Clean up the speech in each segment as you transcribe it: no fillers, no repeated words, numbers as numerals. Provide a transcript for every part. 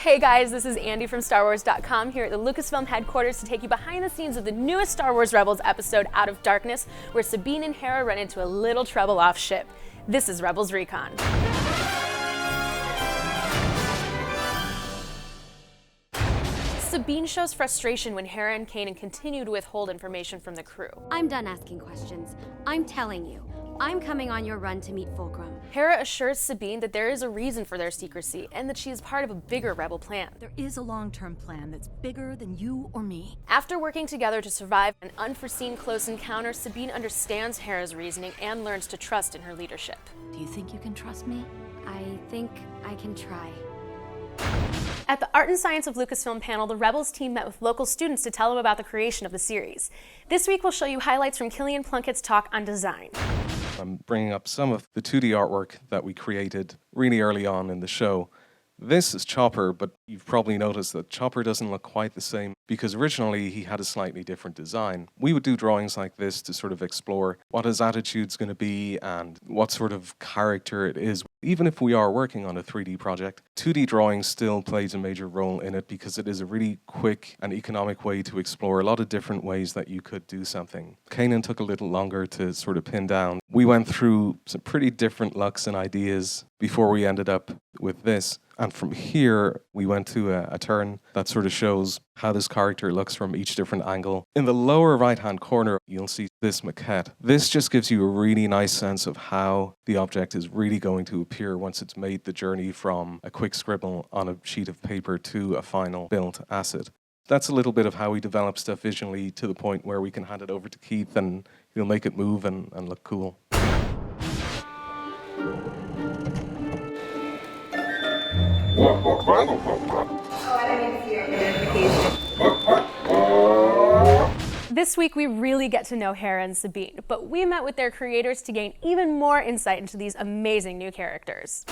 Hey guys, this is Andy from StarWars.com here at the Lucasfilm headquarters to take you behind the scenes of the newest Star Wars Rebels episode, Out of Darkness, where Sabine and Hera run into a little trouble off ship. This is Rebels Recon. Sabine shows frustration when Hera and Kanan continue to withhold information from the crew. I'm done asking questions. I'm telling you. I'm coming on your run to meet Fulcrum. Hera assures Sabine that there is a reason for their secrecy and that she is part of a bigger rebel plan. There is a long-term plan that's bigger than you or me. After working together to survive an unforeseen close encounter, Sabine understands Hera's reasoning and learns to trust in her leadership. Do you think you can trust me? I think I can try. At the Art and Science of Lucasfilm panel, the Rebels team met with local students to tell them about the creation of the series. This week we'll show you highlights from Kilian Plunkett's talk on design. I'm bringing up some of the 2D artwork that we created really early on in the show. This is Chopper, but you've probably noticed that Chopper doesn't look quite the same because originally he had a slightly different design. We would do drawings like this to sort of explore what his attitude's going to be and what sort of character it is. Even if we are working on a 3D project, 2D drawing still plays a major role in it because it is a really quick and economic way to explore a lot of different ways that you could do something. Kanan took a little longer to sort of pin down. We went through some pretty different looks and ideas before we ended up with this. And from here, we went to a turn that sort of shows how this character looks from each different angle. In the lower right-hand corner, you'll see this maquette. This just gives you a really nice sense of how the object is really going to appear once it's made the journey from a quick scribble on a sheet of paper to a final built asset. That's a little bit of how we develop stuff visually to the point where we can hand it over to Keith and he'll make it move and look cool. This week we really get to know Hera and Sabine, but we met with their creators to gain even more insight into these amazing new characters.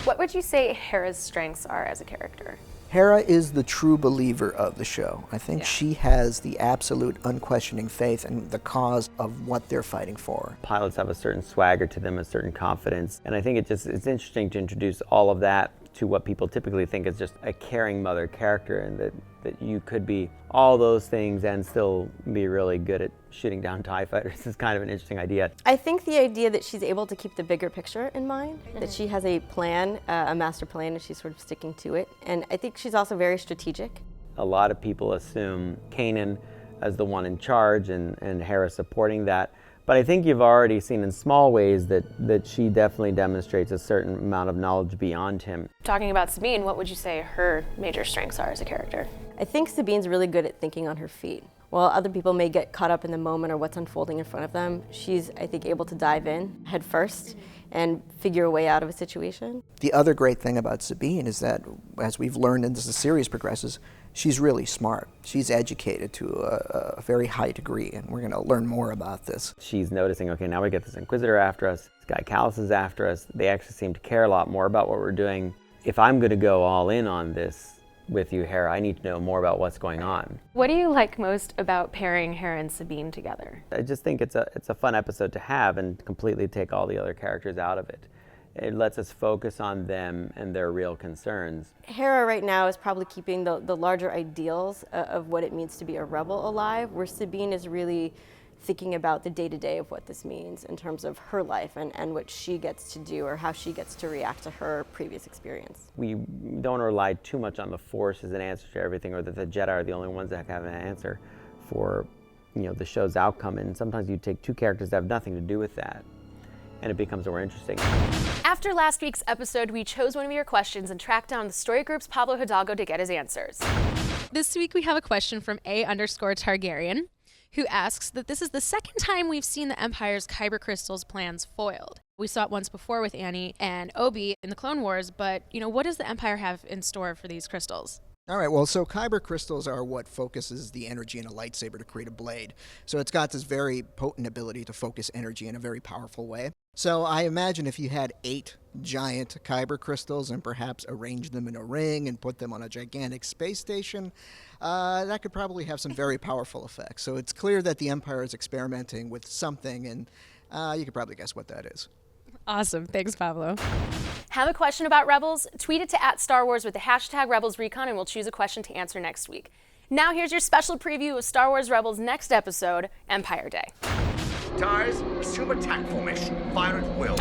What would you say Hera's strengths are as a character? Hera is the true believer of the show. I think she has the absolute unquestioning faith in the cause of what they're fighting for. Pilots have a certain swagger to them, a certain confidence, and I think it's interesting to introduce all of that to what people typically think is just a caring mother character, and that you could be all those things and still be really good at shooting down TIE fighters is kind of an interesting idea. I think the idea that she's able to keep the bigger picture in mind, that she has a plan, a master plan, and she's sort of sticking to it. And I think she's also very strategic. A lot of people assume Kanan as the one in charge and Hera supporting that. But I think you've already seen in small ways that she definitely demonstrates a certain amount of knowledge beyond him. Talking about Sabine, what would you say her major strengths are as a character? I think Sabine's really good at thinking on her feet. While other people may get caught up in the moment or what's unfolding in front of them, she's, I think, able to dive in head first and figure a way out of a situation. The other great thing about Sabine is that, as we've learned as the series progresses, she's really smart. She's educated to a very high degree, and we're going to learn more about this. She's noticing, okay, now we get this Inquisitor after us, this guy Callus is after us. They actually seem to care a lot more about what we're doing. If I'm going to go all in on this with you, Hera, I need to know more about what's going on. What do you like most about pairing Hera and Sabine together? I just think it's a fun episode to have and completely take all the other characters out of it. It lets us focus on them and their real concerns. Hera right now is probably keeping the larger ideals of what it means to be a rebel alive, where Sabine is really thinking about the day-to-day of what this means in terms of her life and what she gets to do or how she gets to react to her previous experience. We don't rely too much on the Force as an answer to everything, or that the Jedi are the only ones that have an answer for, the show's outcome. And sometimes you take two characters that have nothing to do with that, and it becomes more interesting. After last week's episode, we chose one of your questions and tracked down the story group's Pablo Hidalgo to get his answers. This week we have a question from A_Targaryen, who asks that this is the second time we've seen the Empire's Kyber crystals plans foiled. We saw it once before with Annie and Obi in the Clone Wars, but what does the Empire have in store for these crystals? All right, well, so Kyber crystals are what focuses the energy in a lightsaber to create a blade. So it's got this very potent ability to focus energy in a very powerful way. So I imagine if you had 8 giant Kyber crystals and perhaps arrange them in a ring and put them on a gigantic space station, that could probably have some very powerful effects. So it's clear that the Empire is experimenting with something, and you could probably guess what that is. Awesome. Thanks, Pablo. Have a question about Rebels? Tweet it to @StarWars with the hashtag Rebels Recon and we'll choose a question to answer next week. Now here's your special preview of Star Wars Rebels' next episode, Empire Day. TIEs, assume attack formation. Fire at will.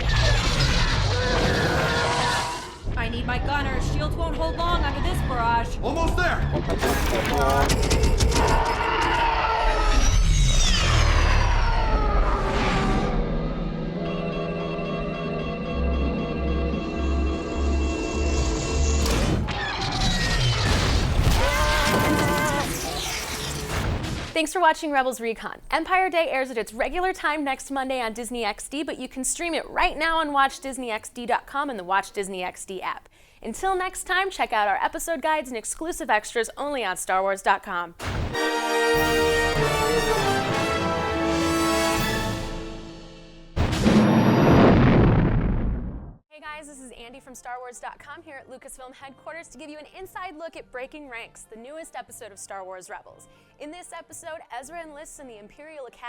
I need my gunners. Shields won't hold long under this barrage. Almost there! Thanks for watching Rebels Recon. Empire Day airs at its regular time next Monday on Disney XD, but you can stream it right now on WatchDisneyXD.com and the Watch Disney XD app. Until next time, check out our episode guides and exclusive extras only on StarWars.com. Hey guys, this is Andy from StarWars.com here at Lucasfilm headquarters to give you an inside look at Breaking Ranks, the newest episode of Star Wars Rebels. In this episode, Ezra enlists in the Imperial Academy